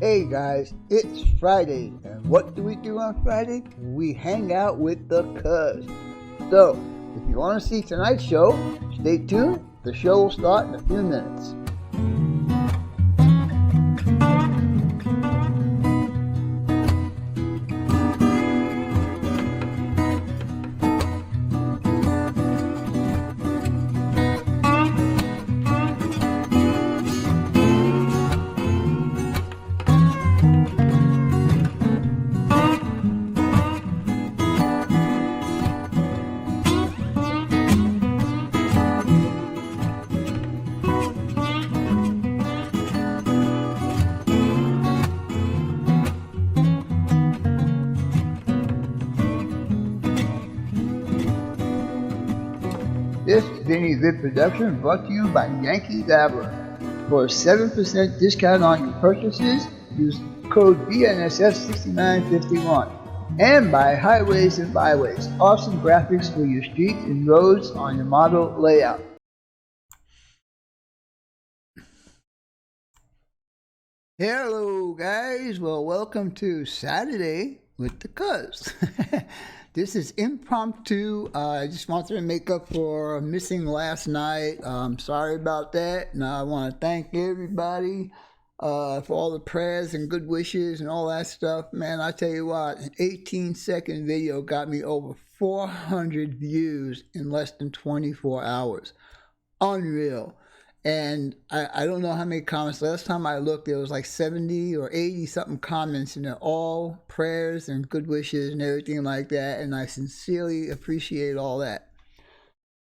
Hey guys, it's Friday, and what do we do on Friday? We hang out with the Cuzz. So, if you want to see tonight's show, stay tuned. The show will start in a few minutes. This is any Vid production brought to you by Yankee Dabbler. For a 7% discount on your purchases, use code BNSF6951. And by Highways and Byways, awesome graphics for your streets and roads on your model layout. Hello guys, well welcome to Saturday with the Cuzz. This is impromptu. I just wanted to make up for missing last night. Sorry about that. Now I want to thank everybody for all the prayers and good wishes and all that stuff. Man, I tell you what, an 18-second video got me over 400 views in less than 24 hours. Unreal. And I don't know how many comments. Last time I looked, there was like 70 or 80 something comments, and they're all prayers and good wishes and everything like that. And I sincerely appreciate all that.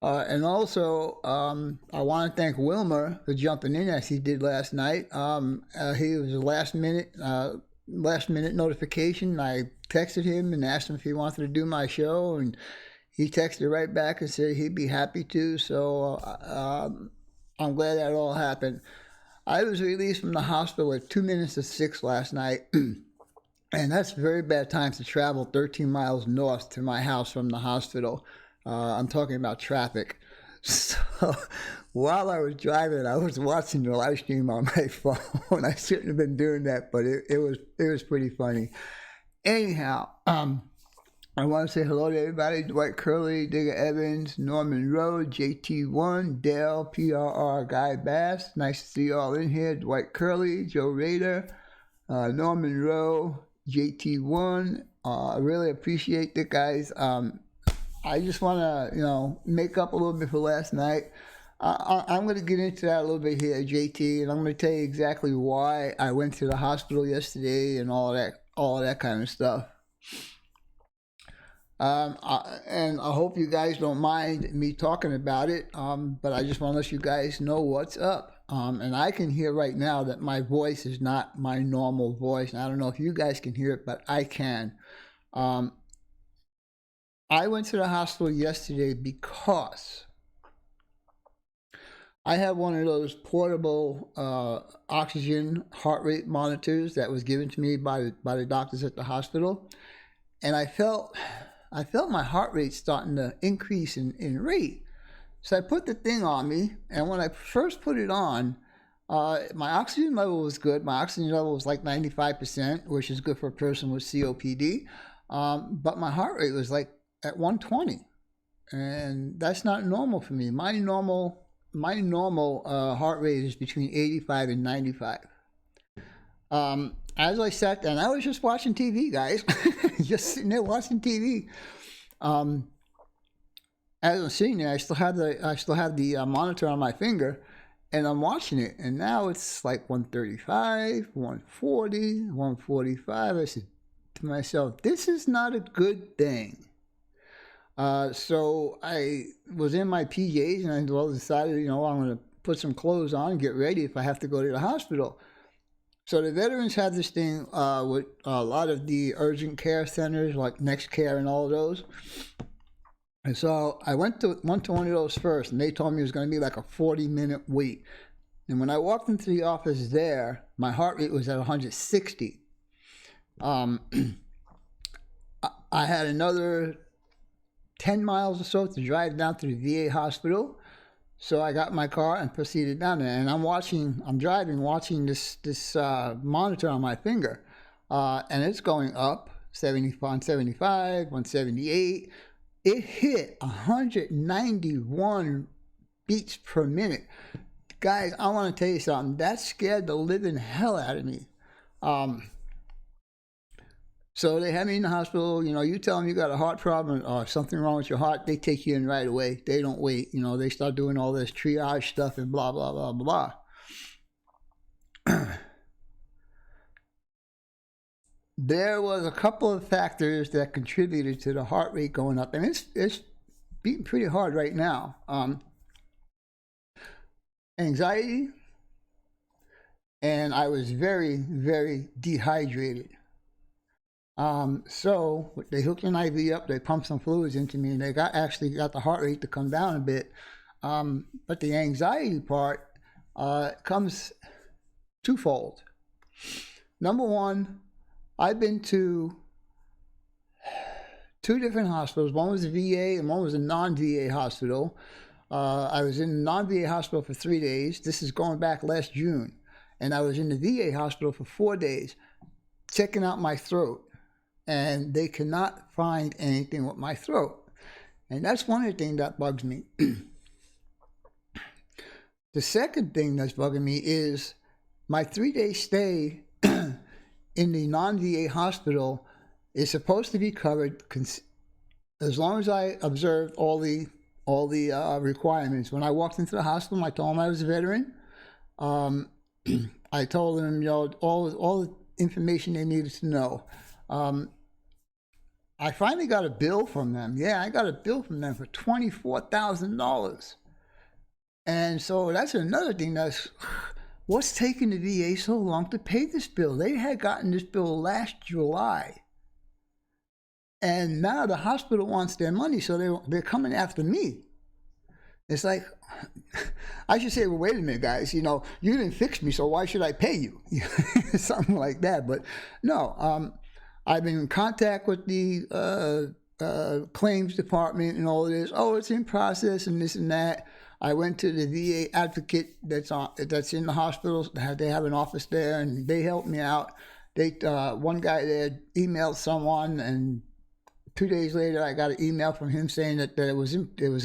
And also, I want to thank Wilmer for jumping in as he did last night. He was a last minute notification. I texted him and asked him if he wanted to do my show, and he texted right back and said he'd be happy to. So I'm glad that all happened. I was released from the hospital at 2 minutes to 6 last night, and that's very bad times to travel 13 miles north to my house from the hospital. I'm talking about traffic. So while I was driving, I was watching the live stream on my phone. I shouldn't have been doing that, but it was pretty funny. Anyhow, I want to say hello to everybody: Dwight Curley, Digger Evans, Norman Rowe, JT1, Dale, PRR, Guy Bass. Nice to see you all in here. Dwight Curley, Joe Rader, Norman Rowe, JT1. I really appreciate it, guys. I just want to, make up a little bit for last night. I'm going to get into that a little bit here, JT, and I'm going to tell you exactly why I went to the hospital yesterday and all that kind of stuff. And I hope you guys don't mind me talking about it, but I just want to let you guys know what's up. And I can hear right now that my voice is not my normal voice. And I don't know if you guys can hear it, but I can. I went to the hospital yesterday because I have one of those portable oxygen heart rate monitors that was given to me by the doctors at the hospital, and I felt my heart rate starting to increase in rate. So I put the thing on me, and when I first put it on, my oxygen level was good. My oxygen level was like 95%, which is good for a person with COPD. But my heart rate was like at 120, and that's not normal for me. My normal heart rate is between 85 and 95. As I sat there, and I was just watching TV, guys, just sitting there watching TV. As I'm sitting there, I still have the monitor on my finger, and I'm watching it. And now it's like 135, 140, 145. I said to myself, "This is not a good thing." So I was in my PJs, and I decided, I'm going to put some clothes on and get ready if I have to go to the hospital. So the veterans have this thing with a lot of the urgent care centers, like Next Care and all of those. And so I went to one of those first, and they told me it was going to be like a 40-minute wait. And when I walked into the office there, my heart rate was at 160. I had another 10 miles or so to drive down to the VA hospital. So I got in my car and proceeded down there. And I'm driving, watching this monitor on my finger. And it's going up, 175, 178. It hit 191 beats per minute. Guys, I want to tell you something. That scared the living hell out of me. So they had me in the hospital. You know, you tell them you got a heart problem or something wrong with your heart, they take you in right away. They don't wait. You know, they start doing all this triage stuff and blah, blah, blah, blah. There was a couple of factors that contributed to the heart rate going up. And it's beating pretty hard right now. Anxiety, and I was very, very dehydrated. So they hooked an IV up, they pumped some fluids into me, and they actually got the heart rate to come down a bit. But the anxiety part comes twofold. Number one, I've been to 2 different hospitals. One was a VA and one was a non-VA hospital. I was in the non-VA hospital for 3 days. This is going back last June. And I was in the VA hospital for 4 days, checking out my throat. And they cannot find anything with my throat. And that's one of the things that bugs me. The second thing that's bugging me is my 3-day stay in the non-VA hospital is supposed to be covered as long as I observed all the requirements. When I walked into the hospital, I told them I was a veteran. I told them, you know, all the information they needed to know. I finally got a bill from them. Yeah, I got a bill from them for $24,000. And so that's another thing what's taking the VA so long to pay this bill? They had gotten this bill last July. And now the hospital wants their money, so they're coming after me. It's like, I should say, well, wait a minute, guys. You know, you didn't fix me, so why should I pay you? Something like that. But no, I've been in contact with the claims department and all of this. Oh, it's in process and this and that. I went to the VA advocate that's in the hospital. They have an office there, and they helped me out. One guy there emailed someone, and 2 days later, I got an email from him saying that it was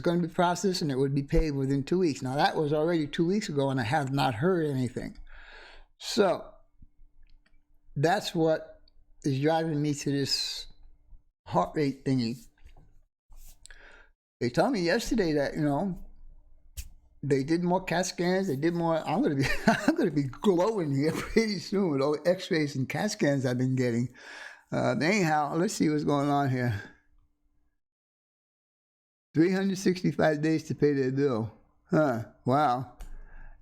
going to be processed and it would be paid within 2 weeks. Now, that was already 2 weeks ago, and I have not heard anything. So that's what is driving me to this heart rate thingy. They told me yesterday that, you know, they did more CAT scans. They did more. I'm gonna be glowing here pretty soon with all the X-rays and CAT scans I've been getting. Anyhow, let's see what's going on here. 365 days to pay their bill. Huh? Wow.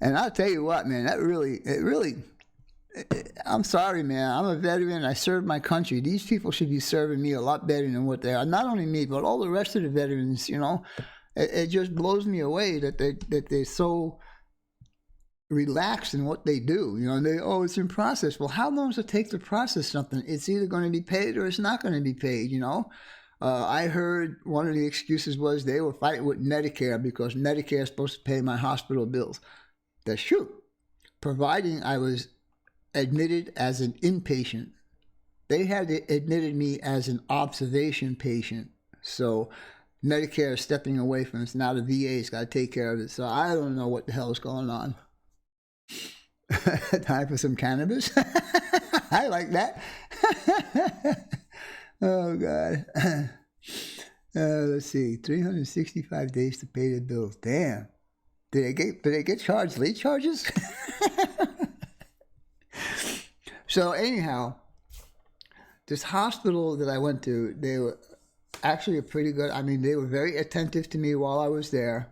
And I'll tell you what, man. I'm sorry, man. I'm a veteran. I served my country. These people should be serving me a lot better than what they are. Not only me, but all the rest of the veterans. You know. It just blows me away that they're so relaxed in what they do. You know, it's in process. Well, how long does it take to process something? It's either going to be paid or it's not going to be paid, you know. I heard one of the excuses was they were fighting with Medicare because Medicare is supposed to pay my hospital bills. That's true, providing I was admitted as an inpatient. They had admitted me as an observation patient. So Medicare is stepping away from us. Now the VA's got to take care of it. So I don't know what the hell is going on. Time for some cannabis. I like that. Oh, God. Let's see. 365 days to pay the bills. Damn. Did they get charged late charges? So anyhow, this hospital that I went to, they were actually a pretty good. I mean, they were very attentive to me while I was there,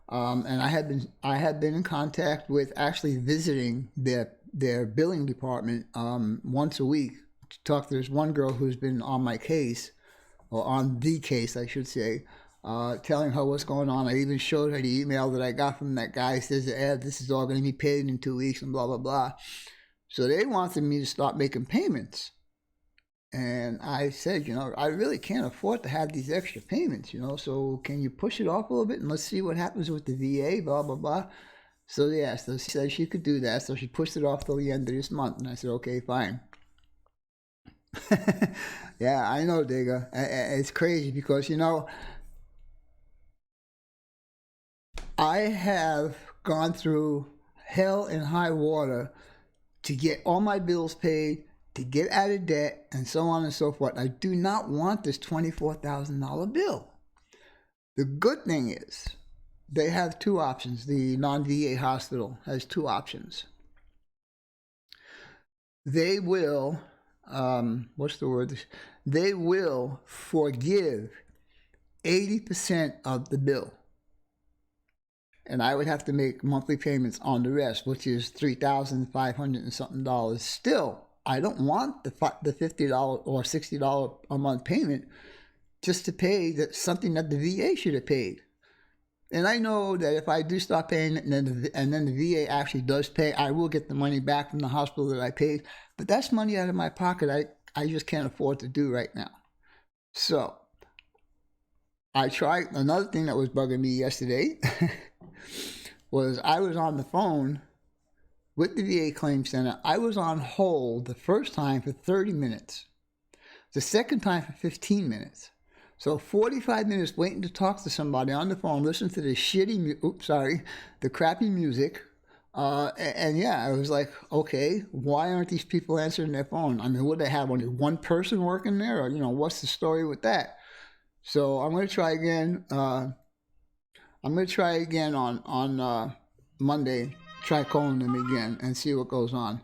and I had been in contact with actually visiting their billing department once a week to talk to this one girl who's been on my case, or on the case, I should say, telling her what's going on. I even showed her the email that I got from that guy. It says, this is all going to be paid in 2 weeks and blah blah blah. So they wanted me to start making payments. And I said, I really can't afford to have these extra payments, so can you push it off a little bit and let's see what happens with the VA, blah, blah, blah. So yeah, so she said she could do that. So she pushed it off till the end of this month. And I said, okay, fine. Yeah, I know, Digga. It's crazy because, I have gone through hell and high water to get all my bills paid, to get out of debt, and so on and so forth. I do not want this $24,000 bill. The good thing is they have two options. The non-VA hospital has two options. They will, what's the word? They will forgive 80% of the bill. And I would have to make monthly payments on the rest, which is $3,500 and something dollars. Still, I don't want the $50 or $60 a month payment just to pay something that the VA should have paid. And I know that if I do stop paying it and then the VA actually does pay, I will get the money back from the hospital that I paid. But that's money out of my pocket I just can't afford to do right now. So I tried. Another thing that was bugging me yesterday was I was on the phone with the VA Claim Center. I was on hold the first time for 30 minutes. The second time for 15 minutes. So 45 minutes waiting to talk to somebody on the phone, listen to the crappy music. And yeah, I was like, okay, why aren't these people answering their phone? I mean, would they have only one person working there? Or, what's the story with that? So I'm going to try again. I'm going to try again on Monday, try calling them again and see what goes on.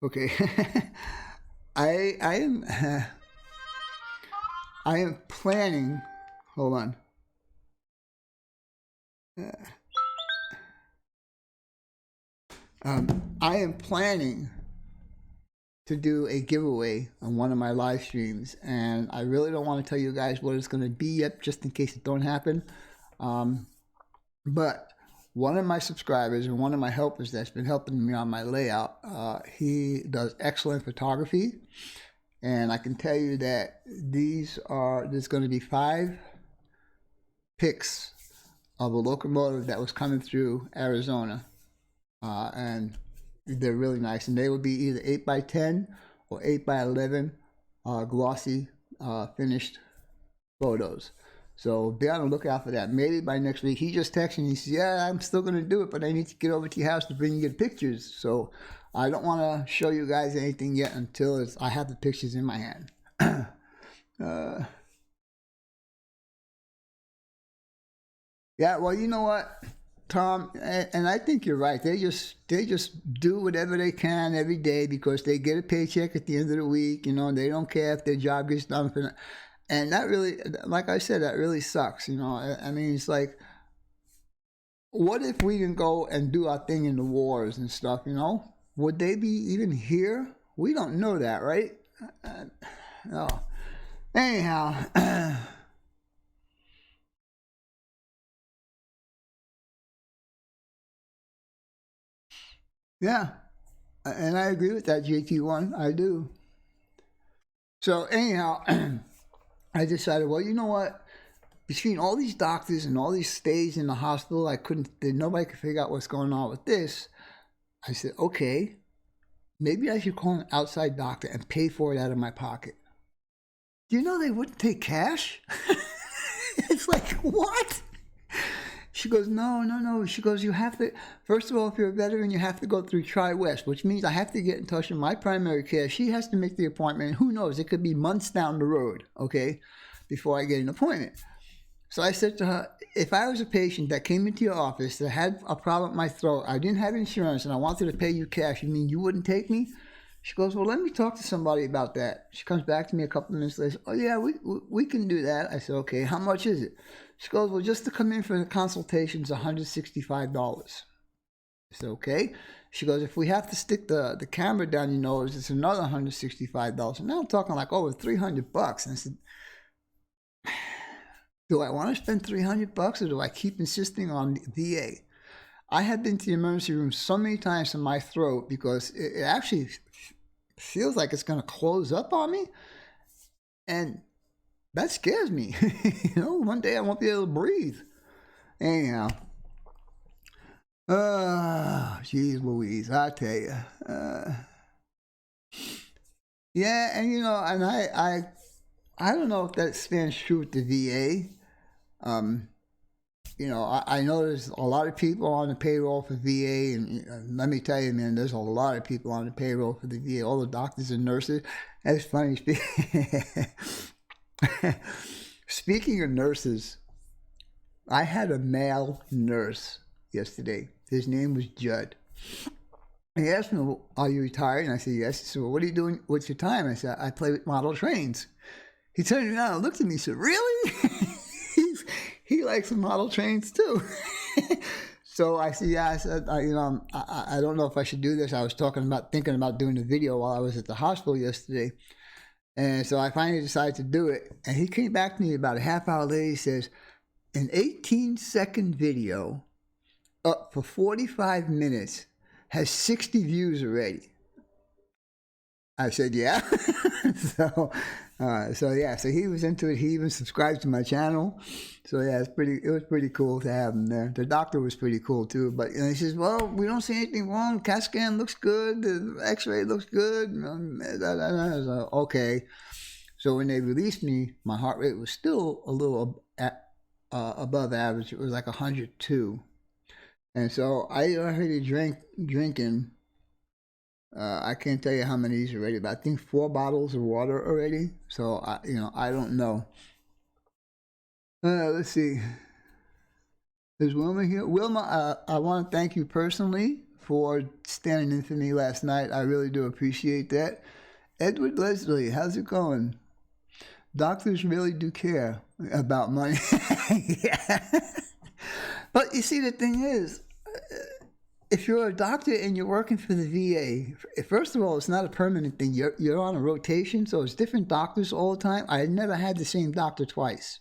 Okay. I am I am planning, hold on. I am planning to do a giveaway on one of my live streams, and I really don't want to tell you guys what it's going to be yet, just in case it don't happen. But one of my subscribers and one of my helpers that's been helping me on my layout, he does excellent photography, and I can tell you that there's going to be 5 pics of a locomotive that was coming through Arizona, and they're really nice, and they will be either 8x10 or 8x11 glossy finished photos. So be on the lookout for that. Maybe by next week. He just texted me. He says, yeah, I'm still going to do it, but I need to get over to your house to bring you the pictures. So I don't want to show you guys anything yet until I have the pictures in my hand. Yeah, well, you know what, Tom, and I think you're right. They just do whatever they can every day because they get a paycheck at the end of the week. And they don't care if their job gets done for them. And that really, like I said, that really sucks. I mean, it's like, what if we didn't go and do our thing in the wars and stuff? Would they be even here? We don't know that, right? No. Anyhow. Yeah, and I agree with that, JT1. I do. So anyhow, I decided, well, you know what? Between all these doctors and all these stays in the hospital, nobody could figure out what's going on with this. I said, okay, maybe I should call an outside doctor and pay for it out of my pocket. Do you know they wouldn't take cash? It's like, what? She goes, no. She goes, you have to, first of all, if you're a veteran, you have to go through Tri-West, which means I have to get in touch with my primary care. She has to make the appointment. Who knows? It could be months down the road, okay, before I get an appointment. So I said to her, if I was a patient that came into your office that had a problem with my throat, I didn't have insurance, and I wanted to pay you cash, you mean you wouldn't take me? She goes, well, let me talk to somebody about that. She comes back to me a couple of minutes later. Oh, yeah, we can do that. I said, okay, how much is it? She goes, well, just to come in for the consultation is $165. I said, okay. She goes, if we have to stick the camera down your nose, it's another $165. And now I'm talking like over $300. And I said, do I want to spend $300 or do I keep insisting on the VA? I have been to the emergency room so many times in my throat because it actually feels like it's going to close up on me. And that scares me. One day I won't be able to breathe. Anyhow. Geez Louise, I tell you. Yeah, and and I don't know if that stands true with the VA. I know there's a lot of people on the payroll for VA, and let me tell you, man, there's a lot of people on the payroll for the VA, all the doctors and nurses. That's funny. Speaking of nurses, I had a male nurse yesterday. His name was Judd. He asked me, "Are you retired?" And I said, "Yes." He said, "Well, what are you doing? What's your time?" I said, "I play with model trains." He turned around and looked at me and said, "Really?" He likes the model trains too. So I said, "Yeah." I said, I don't know if I should do this. I was thinking about doing a video while I was at the hospital yesterday. And so I finally decided to do it. And he came back to me about a half hour later. He says, "An 18-second video up for 45 minutes has 60 views already." I said, "Yeah." So he was into it. He even subscribed to my channel. So yeah, it was pretty cool to have him there. The doctor was pretty cool too. But he says, "Well, we don't see anything wrong. CAT scan looks good. The X-ray looks good." I was like, okay. So when they released me, my heart rate was still a little above average. It was like 102. And so I already drinking. I can't tell you how many he's already, but I think 4 bottles of water already. So I don't know. Let's see. Is Wilma here? Wilma, I want to thank you personally for standing in for me last night. I really do appreciate that. Edward Leslie, how's it going? Doctors really do care about money. Yeah. But you see, the thing is, if you're a doctor and you're working for the VA, first of all, it's not a permanent thing. You're on a rotation, so it's different doctors all the time. I never had the same doctor twice.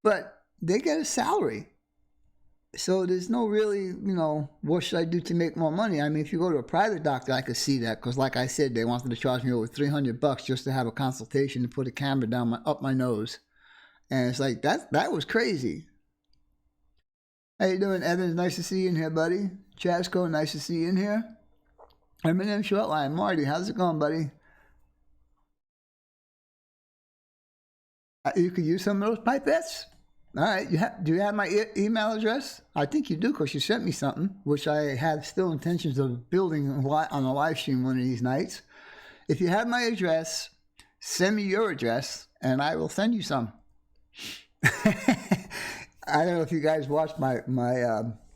But they get a salary. So there's no really, what should I do to make more money? I mean, if you go to a private doctor, I could see that. Because like I said, they wanted to charge me over $300 just to have a consultation to put a camera up my nose. And it's like, that was crazy. How you doing, Evans? Nice to see you in here, buddy. Chasco, nice to see you in here. M&M Shortline, Marty, how's it going, buddy? You could use some of those pipettes. All right, do you have my email address? I think you do, because you sent me something, which I have still intentions of building on a live stream one of these nights. If you have my address, send me your address, and I will send you some. I don't know if you guys watched my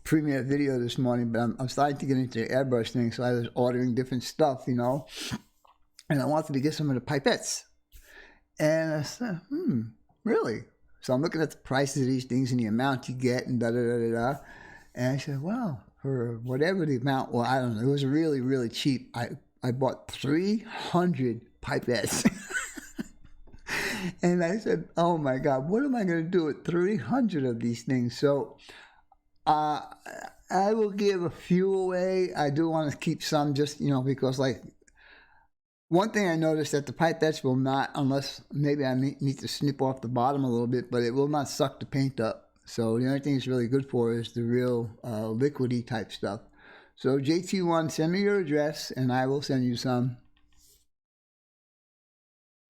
premiere video this morning, but I'm starting to get into the airbrush thing, so I was ordering different stuff, and I wanted to get some of the pipettes. And I said, really? So I'm looking at the prices of these things and the amount you get and da-da-da-da-da. And I said, well, for whatever the amount, well, I don't know. It was really, really cheap. I bought 300 pipettes. And I said, oh my God, what am I going to do with 300 of these things? So I will give a few away. I do want to keep some just, because one thing I noticed that the pipettes will not, unless maybe I need to snip off the bottom a little bit, but it will not suck the paint up. So the only thing it's really good for is the real liquidy type stuff. So JT1, send me your address and I will send you some.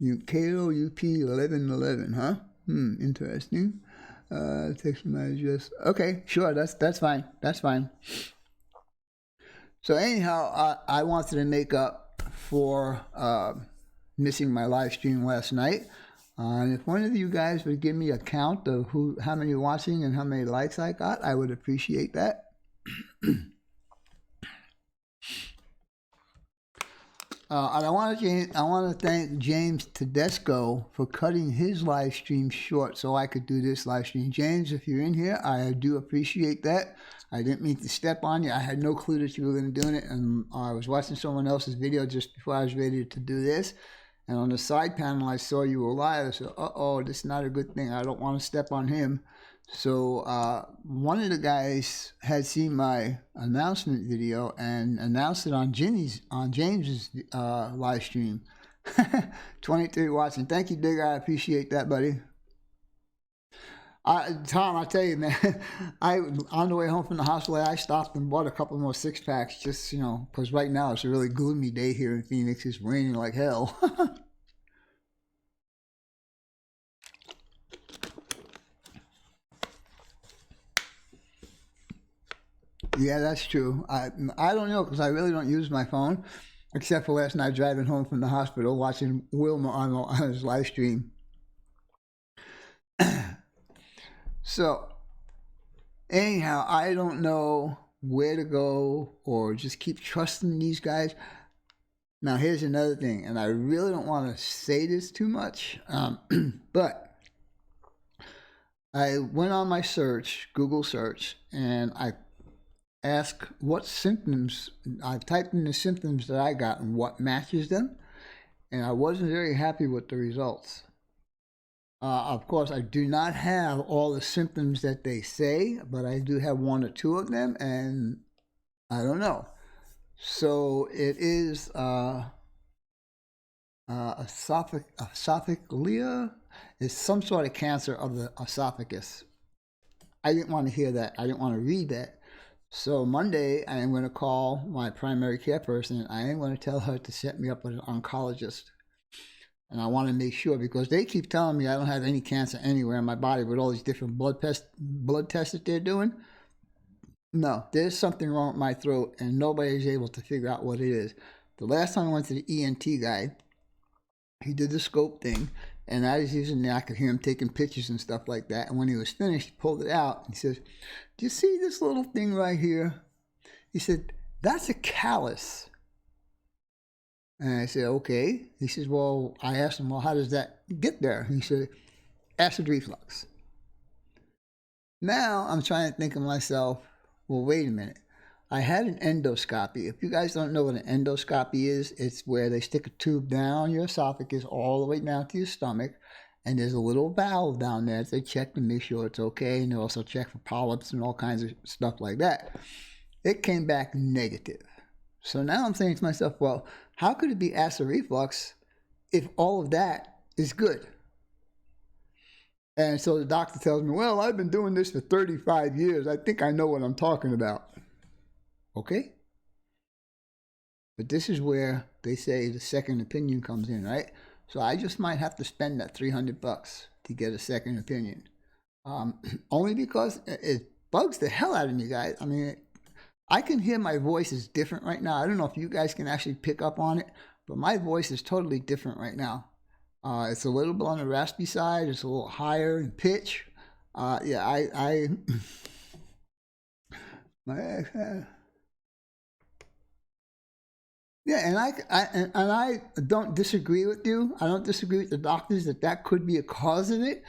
KOUP 1111, huh? Interesting. Text my address. Okay, sure, that's fine. That's fine. So anyhow, I wanted to make up for missing my live stream last night. And if one of you guys would give me a count of how many watching and how many likes I got, I would appreciate that. And I want to thank James Tedesco for cutting his live stream short so I could do this live stream. James, if you're in here, I do appreciate that. I didn't mean to step on you. I had no clue that you were going to do it, and I was watching someone else's video just before I was ready to do this, And on the side panel, I saw you were live. I said, uh-oh, this is not a good thing. I don't want to step on him. So one of the guys had seen my announcement video and announced it on James's live stream. 23 watching. Thank you, Digger. I appreciate that, buddy. Tom, I tell you, man, on the way home from the hospital, I stopped and bought a couple more 6-packs, just, because right now it's a really gloomy day here in Phoenix. It's raining like hell. Yeah, that's true. I don't know, because I really don't use my phone, except for last night driving home from the hospital, watching Wilma on his live stream. So, anyhow, I don't know where to go or just keep trusting these guys. Now, here's another thing, and I really don't want to say this too much, but I went on my search, Google search, and I asked what symptoms, I've typed in the symptoms that I got and what matches them, and I wasn't very happy with the results. Of course, I do not have all the symptoms that they say, but I do have 1 or 2 of them, and I don't know. So it is esophageal. It's some sort of cancer of the esophagus. I didn't want to hear that. I didn't want to read that. So Monday, I am going to call my primary care person, and I am going to tell her to set me up with an oncologist. And I want to make sure, because they keep telling me I don't have any cancer anywhere in my body with all these different blood tests that they're doing. No, there's something wrong with my throat, and nobody is able to figure out what it is. The last time I went to the ENT guy, he did the scope thing, and I was using I could hear him taking pictures and stuff like that. And when he was finished, he pulled it out. He says, "Do you see this little thing right here?" He said, "That's a callus." And I said, "Okay." He says, "Well," I asked him, "Well, how does that get there?" He said, "Acid reflux." Now I'm trying to think of myself, well, wait a minute. I had an endoscopy. If you guys don't know what an endoscopy is, it's where they stick a tube down your esophagus all the way down to your stomach, and there's a little valve down there that they check to make sure it's okay, and they also check for polyps and all kinds of stuff like that. It came back negative. So now I'm saying to myself, well, how could it be acid reflux if all of that is good? And so the doctor tells me, well, I've been doing this for 35 years. I think I know what I'm talking about. Okay? But this is where they say the second opinion comes in, right? So I just might have to spend that $300 to get a second opinion. Only because it bugs the hell out of me, guys. I mean, I can hear my voice is different right now. I don't know if you guys can actually pick up on it, but my voice is totally different right now. It's a little bit on the raspy side. It's a little higher in pitch. Yeah, yeah, and I don't disagree with you. I don't disagree with the doctors that could be a cause of it.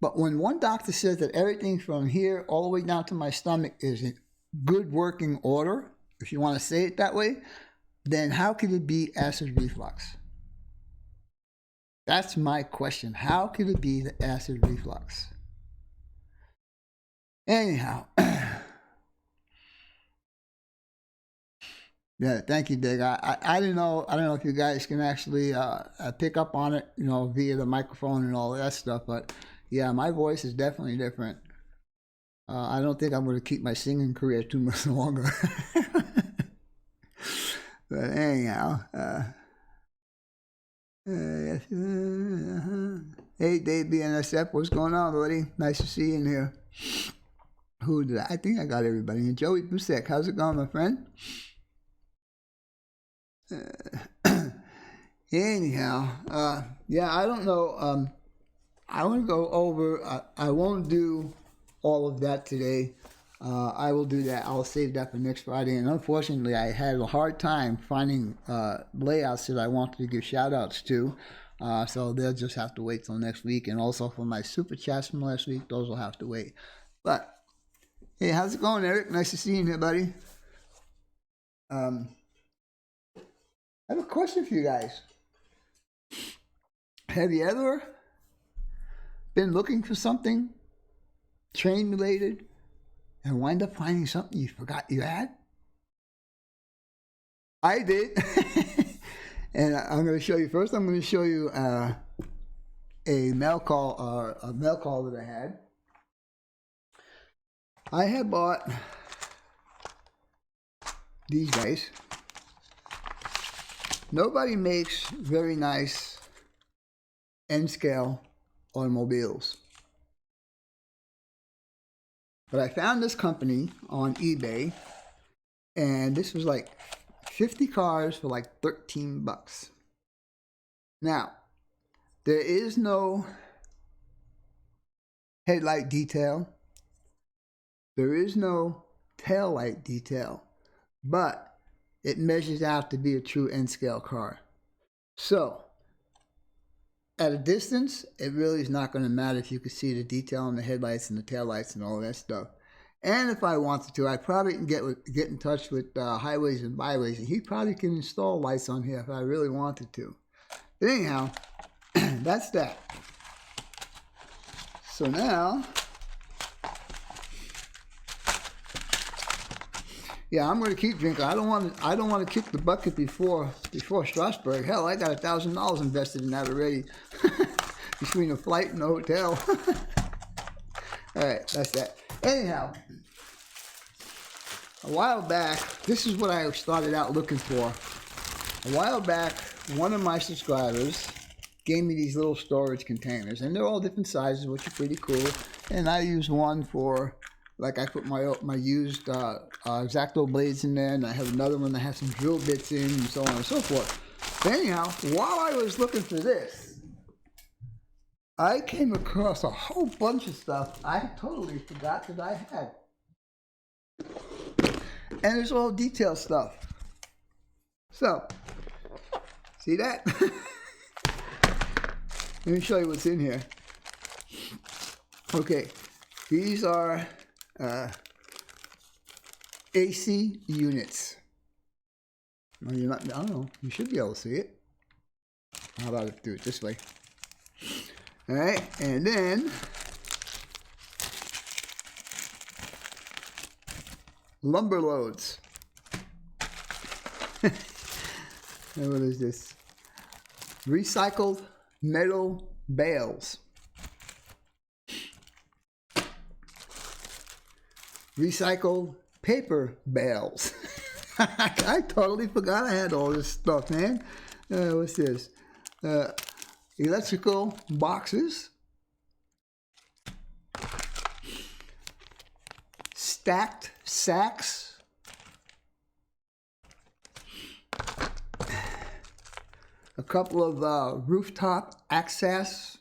But when one doctor says that everything from here all the way down to my stomach is in good working order, if you want to say it that way, then how could it be acid reflux? That's my question. How could it be the acid reflux? Anyhow, yeah, thank you, Dig. I don't know. I don't know if you guys can actually pick up on it, via the microphone and all that stuff. But yeah, my voice is definitely different. I don't think I'm going to keep my singing career too much longer. But anyhow, hey, Dave BNSF, what's going on, buddy? Nice to see you in here. Who did I think I got everybody. And Joey Busek, how's it going, my friend? Anyhow, yeah, I don't know. I want to go over. I won't do all of that today. I will do that. I'll save that for next Friday. And unfortunately, I had a hard time finding layouts that I wanted to give shout outs to. So they'll just have to wait till next week. And also for my super chats from last week, those will have to wait. But hey, how's it going, Eric? Nice to see you here, buddy. I have a question for you guys. Have you ever been looking for something train related and wind up finding something you forgot you had? I did. And I'm going to show you first. I'm going to show you a mail call that I had. I had bought these guys. Nobody makes very nice N-scale automobiles, but I found this company on eBay, and this was like 50 cars for like 13 bucks. Now, there is no headlight detail. There is no tail light detail, but it measures out to be a true N-scale car. So, at a distance, it really is not going to matter if you can see the detail on the headlights and the taillights and all that stuff. And if I wanted to, I probably can get in touch with Highways and Byways, and he probably can install lights on here if I really wanted to. But anyhow, that's that. So now, yeah, I'm going to keep drinking. I don't want to kick the bucket before Strasbourg. Hell, I got $1,000 invested in that already, between the flight and the hotel. All right, that's that. Anyhow, a while back, this is what I started out looking for. A while back, one of my subscribers gave me these little storage containers, and they're all different sizes, which are pretty cool. And I use one for, like, I put my used X-Acto blades in there, and I have another one that has some drill bits in, and so on and so forth. But anyhow, while I was looking for this, I came across a whole bunch of stuff I totally forgot that I had. And it's all detailed stuff. So, see that? Let me show you what's in here. Okay, these are AC units. Well, I don't know, you should be able to see it. How about I do it this way? All right, and then lumber loads. And what is this? Recycled metal bales. Recycled paper bales. I totally forgot I had all this stuff, man. What's this? Electrical boxes. Stacked sacks. A couple of rooftop access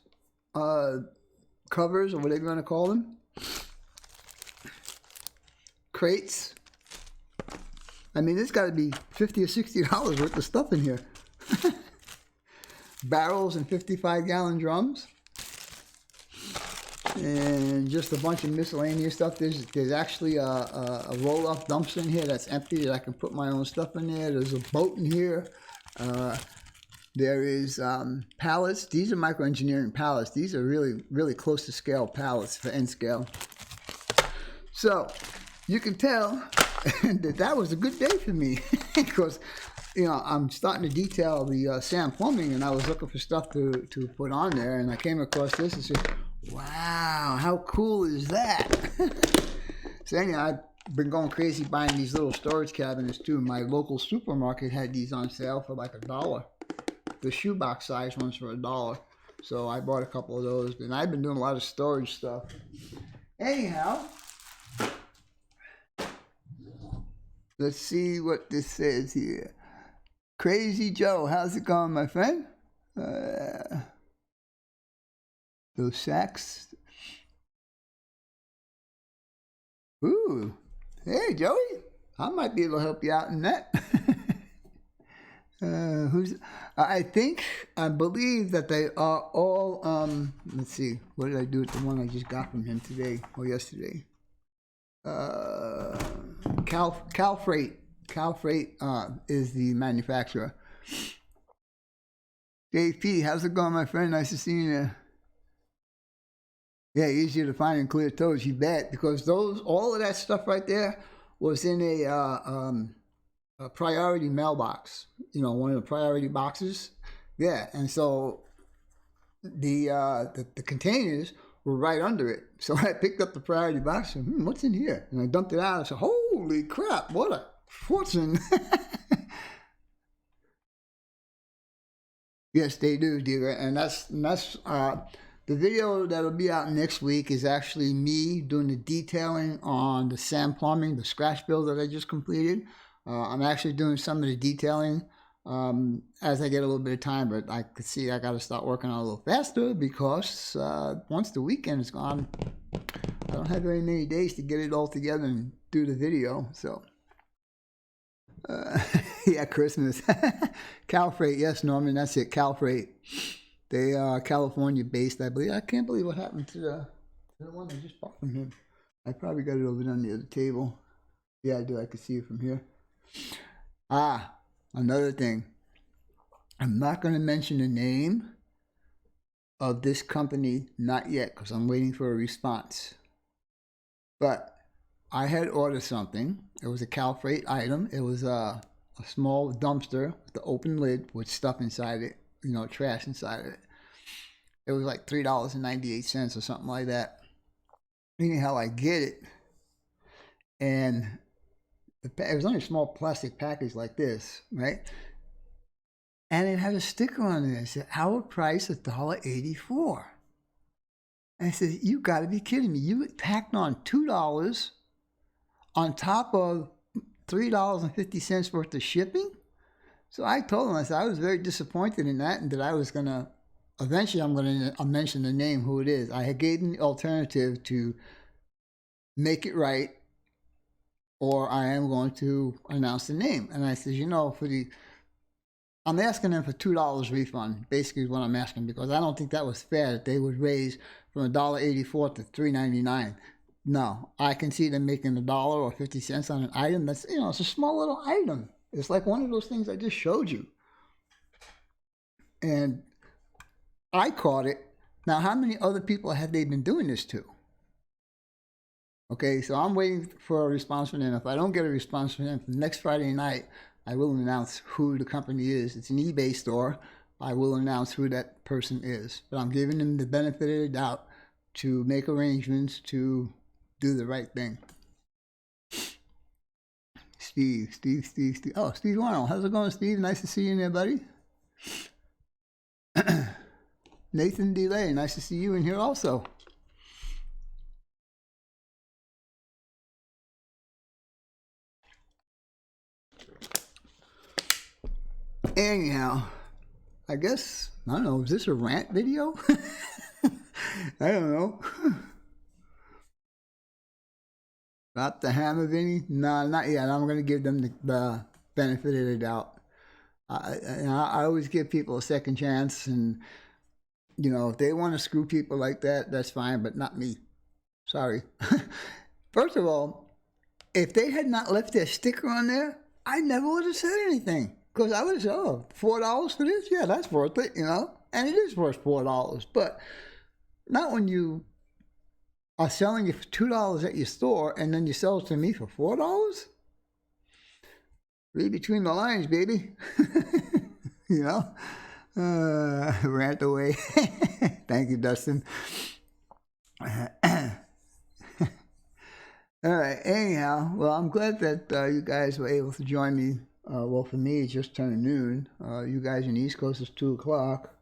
covers, or whatever you want to call them. Crates. I mean, there's got to be $50 or $60 worth of stuff in here. Barrels and 55-gallon drums. And just a bunch of miscellaneous stuff. There's actually a roll-off dumpster in here that's empty that I can put my own stuff in there. There's a boat in here. There is pallets. These are micro-engineering pallets. These are really, really close to scale pallets for N scale. So you can tell that was a good day for me because, you know, I'm starting to detail the Sam Plumbing, and I was looking for stuff to put on there, and I came across this and said, wow, how cool is that? So anyway, I've been going crazy buying these little storage cabinets too. My local supermarket had these on sale for like $1. The shoebox size ones for $1. So I bought a couple of those, and I've been doing a lot of storage stuff. Anyhow, let's see what this says here. Crazy Joe, how's it going, my friend? Those sacks. Ooh, hey Joey, I might be able to help you out in that. I believe that they are all, let's see, what did I do with the one I just got from him today or yesterday? Cal Freight is the manufacturer. JP, how's it going, my friend? Nice to see you there. Yeah, easier to find in clear toes, you bet, because all of that stuff right there was in a priority mailbox. You know, one of the priority boxes. Yeah, and so the containers were right under it. So I picked up the priority box and what's in here? And I dumped it out. I said, holy crap, what a fortune. Yes, they do, dear. And that's the video that'll be out next week is actually me doing the detailing on the sand plumbing, the scratch build that I just completed. I'm actually doing some of the detailing as I get a little bit of time, but I could see I got to start working on it a little faster because once the weekend is gone, I don't have very many days to get it all together and do the video. So, yeah, Christmas. Cal Freight, yes, Norman, that's it, Cal Freight. They are California based, I believe. I can't believe what happened to the one I just bought from him. I probably got it over there on the other table. Yeah, I do. I can see it from here. Ah, another thing. I'm not going to mention the name of this company, not yet, because I'm waiting for a response. But I had ordered something. It was a Cal Freight item. It was a small dumpster with the open lid with stuff inside it, you know, trash inside of it. It was like $3.98 or something like that. Anyhow, I get it. And it was only a small plastic package like this, right? And it had a sticker on it that said, our price $1.84. And I said, you got to be kidding me. You tacked on $2 on top of $3.50 worth of shipping? So I told him, I said, I was very disappointed in that and that I was going to, eventually I'm going to mention the name, who it is. I gave him the alternative to make it right, or I am going to announce the name. And I said, you know, I'm asking them for $2 refund, basically is what I'm asking, because I don't think that was fair that they would raise from $1.84 to $3.99. No, I can see them making $1 or 50 cents on an item. That's, you know, it's a small little item. It's like one of those things I just showed you. And I caught it. Now, how many other people have they been doing this to? Okay, so I'm waiting for a response from them. If I don't get a response from them, next Friday night, I will announce who the company is. It's an eBay store. I will announce who that person is. But I'm giving them the benefit of the doubt to make arrangements to do the right thing. Steve. Oh, Steve Arnold. How's it going, Steve? Nice to see you in there, buddy. Nathan Delay. Nice to see you in here also. Anyhow, I guess, I don't know, is this a rant video? I don't know. Not the hammer, Vinny? No, not yet. I'm going to give them the benefit of the doubt. I always give people a second chance, and, you know, if they want to screw people like that, that's fine, but not me. Sorry. First of all, if they had not left their sticker on there, I never would have said anything. Because I would have said, oh, $4 for this? Yeah, that's worth it, you know? And it is worth $4. But not when you are selling it for $2 at your store and then you sell it to me for $4? Read between the lines, baby. You know? Rant away. Thank you, Dustin. All right, anyhow, well, I'm glad that you guys were able to join me. Well, for me, it's just turned noon. You guys in the East Coast, it's 2 o'clock.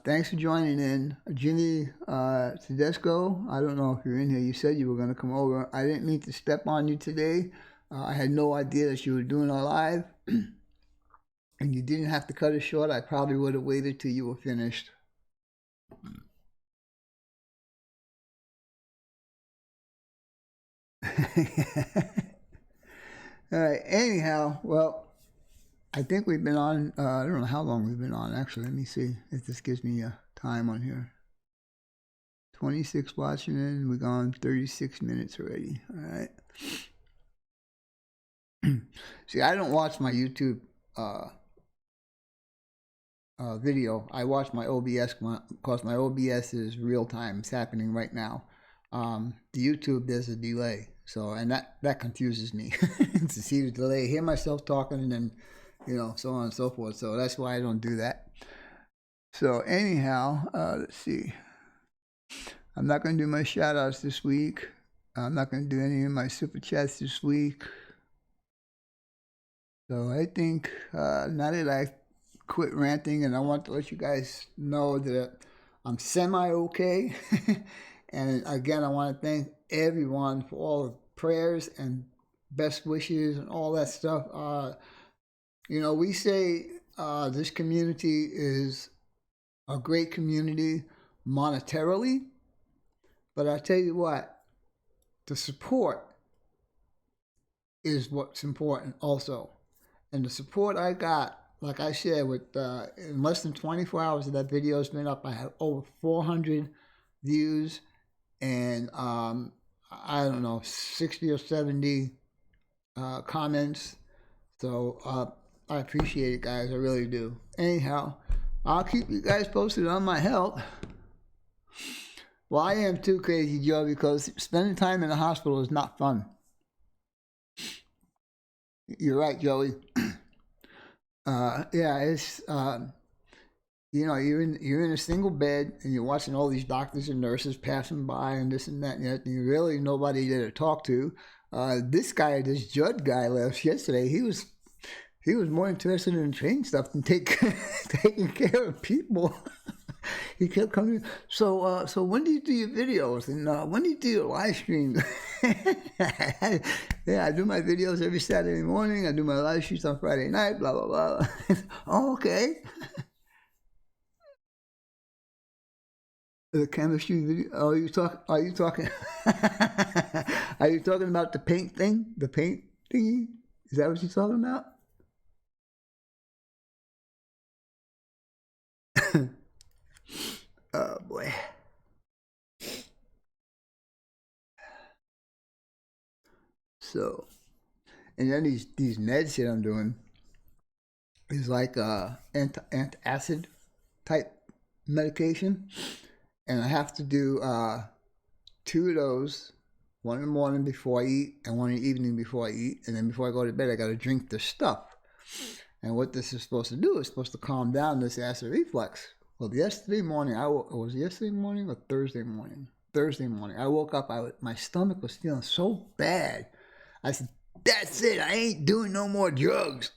Thanks for joining in. Jimmy Tedesco, I don't know if you're in here. You said you were going to come over. I didn't mean to step on you today. I had no idea that you were doing a live. And you didn't have to cut it short. I probably would have waited till you were finished. All right, anyhow, well, I think we've been on, I don't know how long we've been on, actually. Let me see if this gives me a time on here. 26 watching in, we've gone 36 minutes already, all right? See, I don't watch my YouTube video. I watch my OBS because my OBS is real time. It's happening right now. The YouTube, there's a delay. So, and that confuses me to see the delay, hear myself talking, and then, so on and so forth. So that's why I don't do that. So anyhow, let's see. I'm not going to do my shout outs this week. I'm not going to do any of my super chats this week. So I think now that I quit ranting, and I want to let you guys know that I'm semi-okay. And again, I want to thank everyone for all the prayers and best wishes and all that stuff. We say this community is a great community monetarily, but I tell you what, the support is what's important also. And the support I got, like I said, with in less than 24 hours that video's been up, I have over 400 views and I don't know, 60 or 70 comments. So I appreciate it, guys. I really do. Anyhow, I'll keep you guys posted on my health. Well, I am too, Crazy Joe, because spending time in the hospital is not fun. You're right, Joey. Yeah, it's you're in a single bed and you're watching all these doctors and nurses passing by and this and that and that, and you really nobody there to talk to. This Judd guy left yesterday. He was more interested in train stuff than taking care of people. He kept coming. So when do you do your videos and when do you do your live streams? Yeah, I do my videos every Saturday morning. I do my live streams on Friday night. Blah blah blah. Oh, okay. The chemistry video. Oh, Are you talking? Are you talking about the paint thing? The paint thingy? Is that what you're talking about? Oh boy. So, and then these meds that I'm doing is like antacid type medication, and I have to do 2 of those, one in the morning before I eat and one in the evening before I eat, and then before I go to bed I got to drink the stuff. And what this is supposed to do is supposed to calm down this acid reflux. Well, yesterday morning, was it yesterday morning or Thursday morning? Thursday morning, I woke up, my stomach was feeling so bad. I said, that's it, I ain't doing no more drugs.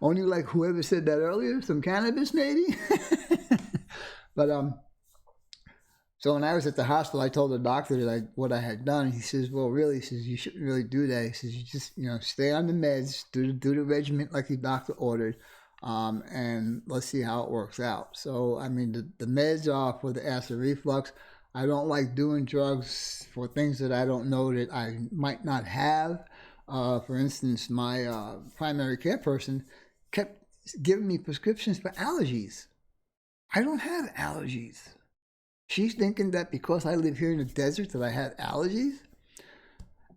Only like whoever said that earlier, some cannabis maybe? But so when I was at the hospital, I told the doctor that what I had done. He says, well, really, he says, you shouldn't really do that. He says, you just, stay on the meds, do the regimen like the doctor ordered, and let's see how it works out. So, I mean, the meds are for the acid reflux. I don't like doing drugs for things that I don't know that I might not have. For instance, my primary care person kept giving me prescriptions for allergies. I don't have allergies. She's thinking that because I live here in the desert that I have allergies.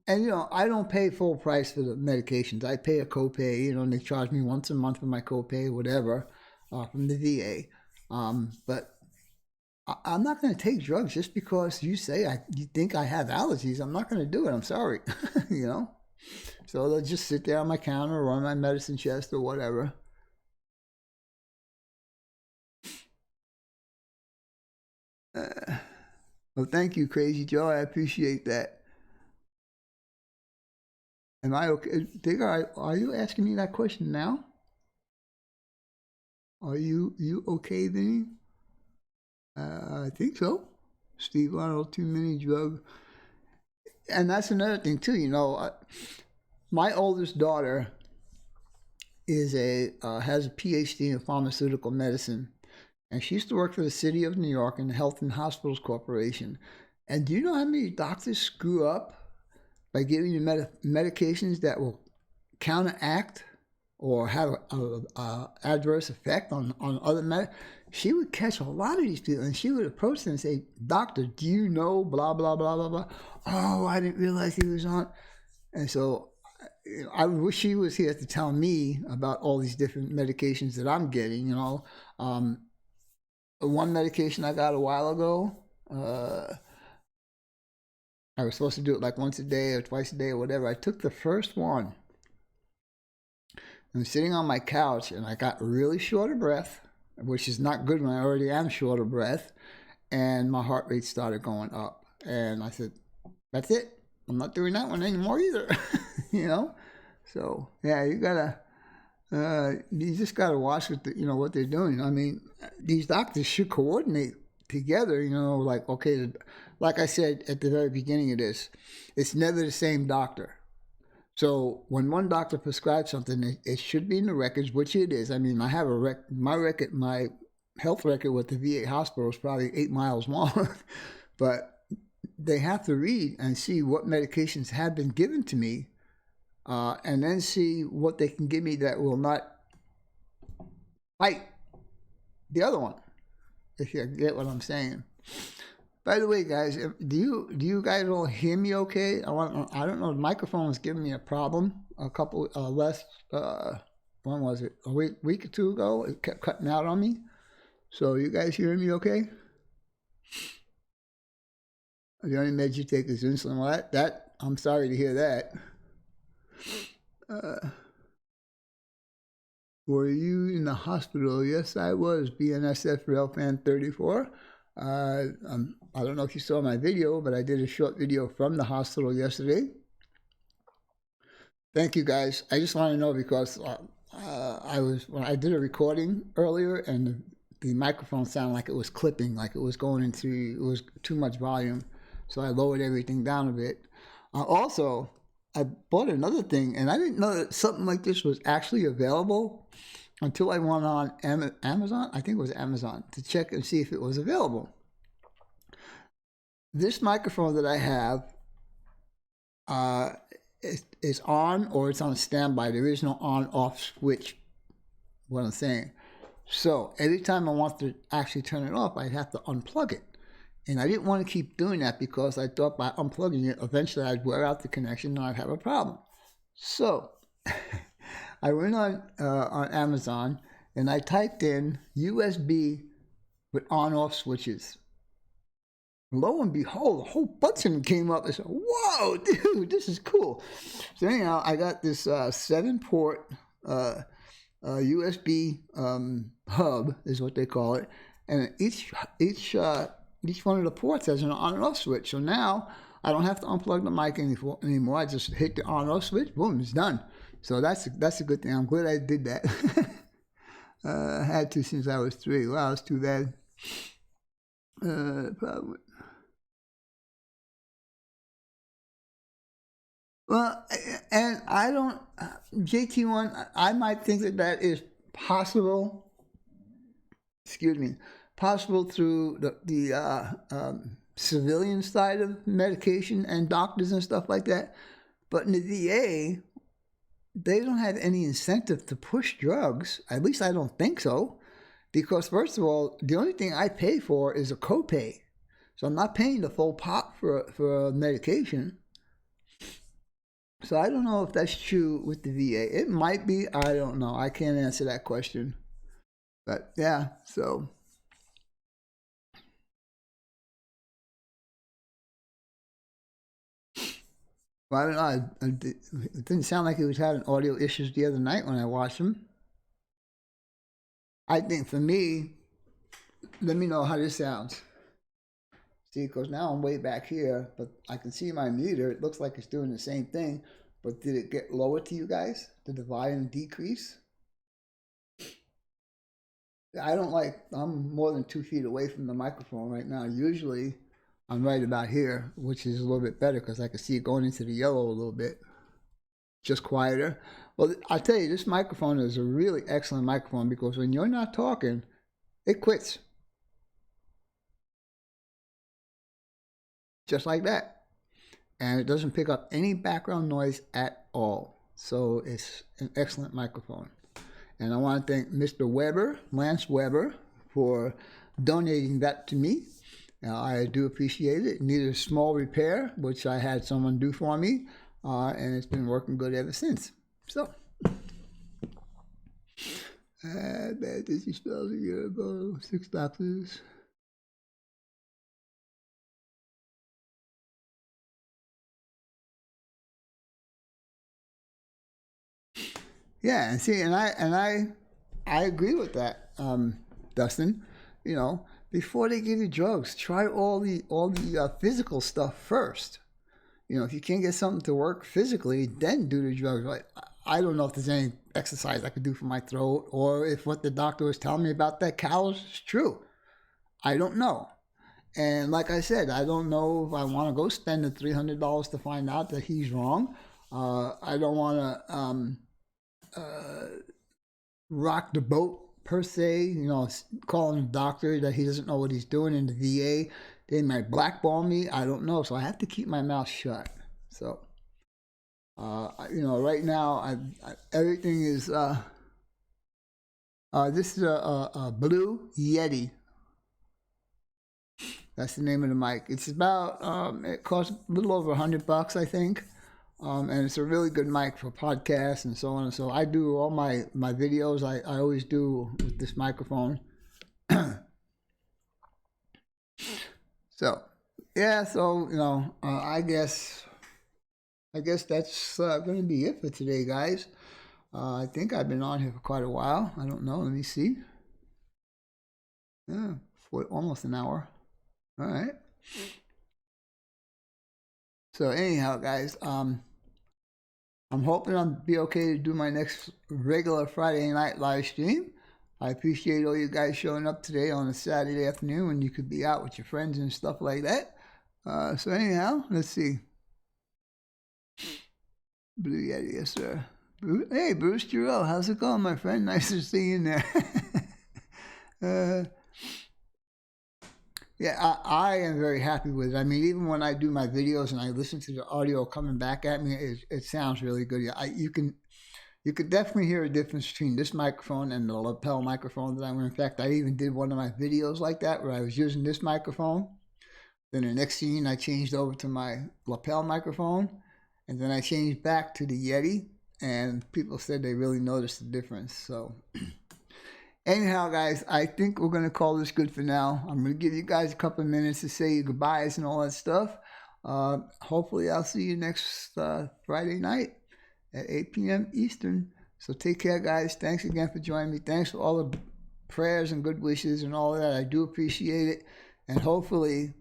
And, I don't pay full price for the medications. I pay a copay, and they charge me once a month for my copay, whatever, from the VA. But I'm not going to take drugs just because you think I have allergies. I'm not going to do it. I'm sorry, So they'll just sit there on my counter or on my medicine chest or whatever. Well, thank you, Crazy Joe. I appreciate that. Am I okay? Digger, are you asking me that question now? Are you okay, Vinny? I think so. Steve Arnold, too many drugs. And that's another thing, too. My oldest daughter has a PhD in pharmaceutical medicine. And she used to work for the city of New York in the Health and Hospitals Corporation. And do you know how many doctors screw up by giving you medications that will counteract or have a adverse effect on other medications? She would catch a lot of these people, and she would approach them and say, doctor, do you know blah, blah, blah, blah, blah? Oh, I didn't realize he was on. And so, I wish he was here to tell me about all these different medications that I'm getting. One medication I got a while ago, I was supposed to do it like once a day or twice a day or whatever. I took the first one. I'm sitting on my couch and I got really short of breath, which is not good when I already am short of breath. And my heart rate started going up. And I said, that's it. I'm not doing that one anymore either. So yeah, you just gotta watch what they're doing. I mean, these doctors should coordinate together. Okay, like I said at the very beginning of this, it's never the same doctor. So when one doctor prescribes something, it should be in the records, which it is. I mean, I have my health record with the VA hospital is probably 8 miles long, but they have to read and see what medications have been given to me, and then see what they can give me that will not fight the other one, if you get what I'm saying. By the way, guys, do you guys all hear me okay? I don't know, the microphone is giving me a problem. A couple when was it? A week or two ago, it kept cutting out on me. So you guys hearing me okay? The only meds you take is insulin. Well, that I'm sorry to hear that. Were you in the hospital? Yes, I was. BNSF Rail Fan 34. I don't know if you saw my video, but I did a short video from the hospital yesterday. Thank you, guys. I just want to know because when I did a recording earlier and the microphone sounded like it was clipping, like it was too much volume. So I lowered everything down a bit. Also, I bought another thing, and I didn't know that something like this was actually available until I went on Amazon, I think it was Amazon, to check and see if it was available. This microphone that I have is on or it's on standby. There is no on-off switch, what I'm saying. So every time I want to actually turn it off, I have to unplug it. And I didn't want to keep doing that because I thought by unplugging it, eventually I'd wear out the connection and I'd have a problem. So I went on Amazon and I typed in USB with on-off switches. Lo and behold, a whole bunch of them came up. I said, whoa, dude, this is cool. So anyhow, I got this 7-port USB hub is what they call it. And each one of the ports has an on and off switch. So now I don't have to unplug the mic anymore. I just hit the on and off switch, boom, it's done. So that's a good thing. I'm glad I did that. I had to since I was 3. Wow, it's too bad. Probably. Well, and I don't, JT1, I might think that is possible, possible through the civilian side of medication and doctors and stuff like that. But in the VA, they don't have any incentive to push drugs. At least I don't think so. Because first of all, the only thing I pay for is a copay. So I'm not paying the full pot for medication. So I don't know if that's true with the VA. It might be. I don't know. I can't answer that question. But yeah, so. Well, I don't know. It didn't sound like he was having audio issues the other night when I watched him. I think for me, let me know how this sounds. See, because now I'm way back here, but I can see my meter. It looks like it's doing the same thing, but did it get lower to you guys? Did the volume decrease? I'm more than 2 feet away from the microphone right now. Usually I'm right about here, which is a little bit better because I can see it going into the yellow a little bit. Just quieter. Well, I'll tell you, this microphone is a really excellent microphone because when you're not talking, it quits. Just like that. And it doesn't pick up any background noise at all. So it's an excellent microphone. And I want to thank Mr. Weber, Lance Weber, for donating that to me. I do appreciate it. It needed a small repair, which I had someone do for me. and it's been working good ever since. So, bad dizzy spells a year ago, 6 boxes. Yeah, and see, and I agree with that, Dustin. You know, before they give you drugs, try all the physical stuff first. You know, if you can't get something to work physically, then do the drugs. Like, I don't know if there's any exercise I could do for my throat, or if what the doctor was telling me about that callus is true. I don't know. And like I said, I don't know if I want to go spend the $300 to find out that he's wrong. I don't want to rock the boat per se, you know, calling the doctor that he doesn't know what he's doing in the VA. They might blackball me. I don't know. So I have to keep my mouth shut. So, you know, right now, everything is, this is a Blue Yeti. That's the name of the mic. It's about, it costs a little over $100, I think. And it's a really good mic for podcasts and so on. And so I do all my videos, I always do with this microphone. So, yeah, so, you know, I guess that's going to be it for today, guys. I think I've been on here for quite a while. I don't know. Let me see. Yeah, for almost an hour. All right. So anyhow, guys, I'm hoping I'll be okay to do my next regular Friday night live stream. I appreciate all you guys showing up today on a Saturday afternoon when you could be out with your friends and stuff like that. So anyhow, let's see. Blue Yeti, yes sir. Hey, Bruce Jarrell, how's it going, my friend? Nice to see you in there. Yeah, I am very happy with it. I mean, even when I do my videos and I listen to the audio coming back at me, it sounds really good. You could definitely hear a difference between this microphone and the lapel microphone that I'm in. In fact, I even did one of my videos like that where I was using this microphone. Then the next scene, I changed over to my lapel microphone, and then I changed back to the Yeti, and people said they really noticed the difference. So anyhow, guys, I think we're going to call this good for now. I'm going to give you guys a couple of minutes to say your goodbyes and all that stuff. Hopefully, I'll see you next Friday night at 8 p.m. Eastern. So take care, guys. Thanks again for joining me. Thanks for all the prayers and good wishes and all that. I do appreciate it. And hopefully,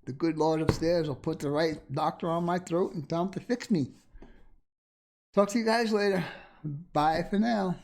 the good Lord upstairs will put the right doctor on my throat and tell him to fix me. Talk to you guys later. Bye for now.